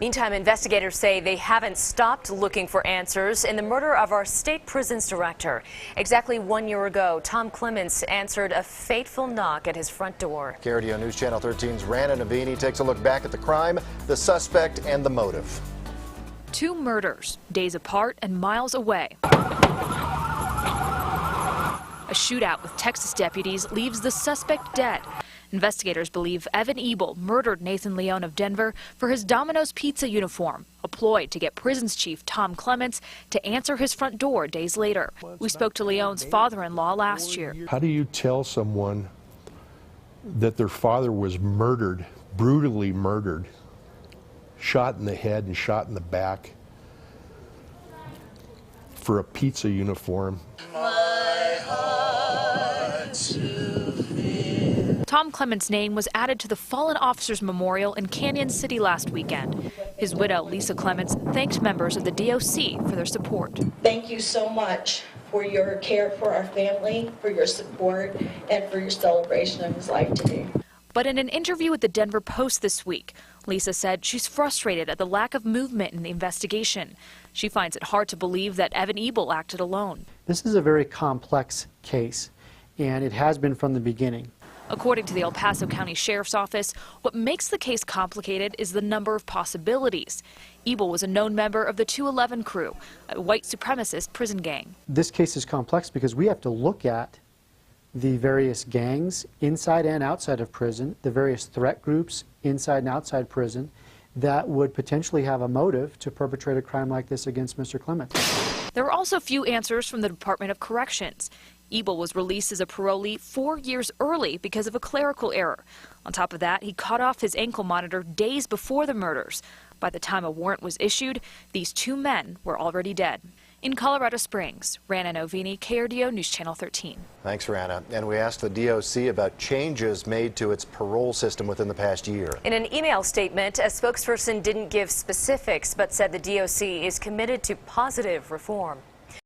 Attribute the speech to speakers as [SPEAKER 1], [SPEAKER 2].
[SPEAKER 1] Meantime, investigators say they haven't stopped looking for answers in the murder of our state prisons director. Exactly 1 year ago, Tom Clements answered a fateful knock at his front door.
[SPEAKER 2] KRDO News Channel 13's Rana Navini takes a look back at the crime, the suspect, and the motive.
[SPEAKER 3] 2 murders, days apart and miles away. A shootout with Texas deputies leaves the suspect dead. Investigators believe Evan Ebel murdered Nathan Leone of Denver for his Domino's Pizza uniform, a ploy to get prisons chief Tom Clements to answer his front door days later. We spoke to Leone's father-in-law last year.
[SPEAKER 4] How do you tell someone that their father was murdered, brutally murdered, shot in the head and shot in the back for a pizza uniform?
[SPEAKER 3] Tom Clements' name was added to the Fallen Officers Memorial in Canyon City last weekend. His widow, Lisa Clements, thanked members of the DOC for their support.
[SPEAKER 5] Thank you so much for your care for our family, for your support, and for your celebration of his life today.
[SPEAKER 3] But in an interview with the Denver Post this week, Lisa said she's frustrated at the lack of movement in the investigation. She finds it hard to believe that Evan Ebel acted alone.
[SPEAKER 6] This is a very complex case, and it has been from the beginning.
[SPEAKER 3] According to the El Paso County Sheriff's Office, what makes the case complicated is the number of possibilities. Ebel was a known member of the 211 crew, a white supremacist prison gang.
[SPEAKER 6] This case is complex because we have to look at the various gangs inside and outside of prison, the various threat groups inside and outside prison that would potentially have a motive to perpetrate a crime like this against Mr. Clements.
[SPEAKER 3] There were also few answers from the Department of Corrections. Ebel was released as a parolee 4 years early because of a clerical error. On top of that, he cut off his ankle monitor days before the murders. By the time a warrant was issued, these 2 men were already dead. In Colorado Springs, Rana Navini, KRDO News Channel 13.
[SPEAKER 2] Thanks, Rana. And we asked the DOC about changes made to its parole system within the past year.
[SPEAKER 1] In an email statement, a spokesperson didn't give specifics but said the DOC is committed to positive reform.